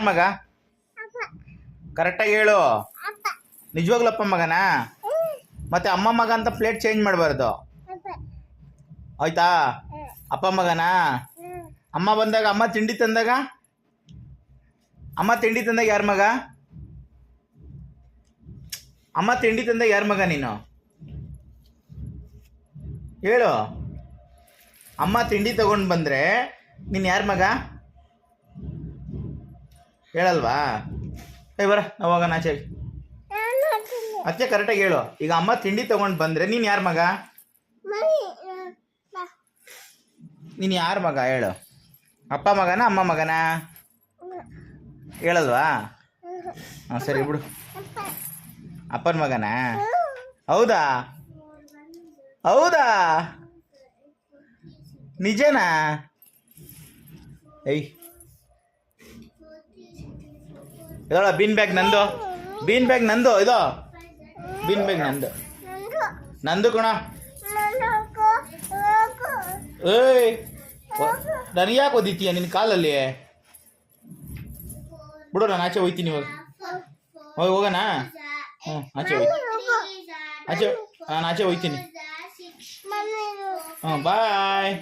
ಯಾರ ಮಗ? ಕರೆಕ್ಟಾಗಿ ಹೇಳು. ನಿಜವಾಗ್ಲೂ ಅಪ್ಪ ಮಗನಾ? ಮತ್ತೆ ಅಮ್ಮ ಮಗ ಅಂತ ಪ್ಲೇಟ್ ಚೇಂಜ್ ಮಾಡಬಾರ್ದು ಆಯ್ತಾ? ಅಪ್ಪ ಮಗನಾ? ಅಮ್ಮ ಬಂದಾಗ, ಅಮ್ಮ ತಿಂಡಿ ತಂದಾಗ ಯಾರ ಮಗ? ಅಮ್ಮ ತಿಂಡಿ ತಂದಾಗ ಯಾರ ಮಗ ನೀನು? ಹೇಳು. ಅಮ್ಮ ತಿಂಡಿ ತಗೊಂಡು ಬಂದರೆ ನೀನು ಯಾರ ಮಗ? ಹೇಳಲ್ವಾ? ಬರ ನಾವು ಹೋಗೋಣ ಆಚೆ. ಅಚ್ಚೆ ಕರೆಕ್ಟಾಗಿ ಹೇಳು. ಈಗ ಅಮ್ಮ ತಿಂಡಿ ತಗೊಂಡು ಬಂದರೆ ನೀನು ಯಾರ ಮಗ? ನೀನು ಯಾರ ಮಗ ಹೇಳು? ಅಪ್ಪ ಮಗನಾ ಅಮ್ಮ ಮಗನಾ? ಹೇಳಲ್ವಾ? ಹಾಂ ಸರಿ ಬಿಡು. ಅಪ್ಪನ ಮಗನಾ? ಹೌದಾ? ಹೌದಾ? ನಿಜನಾ? ಏಯ್ ಇದಳ ಬೀನ್ ಬ್ಯಾಗ್ ನಂದು. ಬೀನ್ ಬ್ಯಾಗ್ ನಂದು. ಇದು ಬೀನ್ ಬ್ಯಾಗ್ ನಂದು ಕಣ. ಏಯ್ ನನಗೆ ಯಾಕೆ ಓದಿತೀಯ ನಿನ್ನ ಕಾಲಲ್ಲಿ? ಬಿಡು, ನಾನು ಆಚೆ ಹೋಗ್ತೀನಿ ಇವಾಗ. ಹೋಗೋಣ? ಹ್ಞೂ ಆಚೆ ನಾನು ಆಚೆ ಹೋಗ್ತೀನಿ. ಬಾಯ್.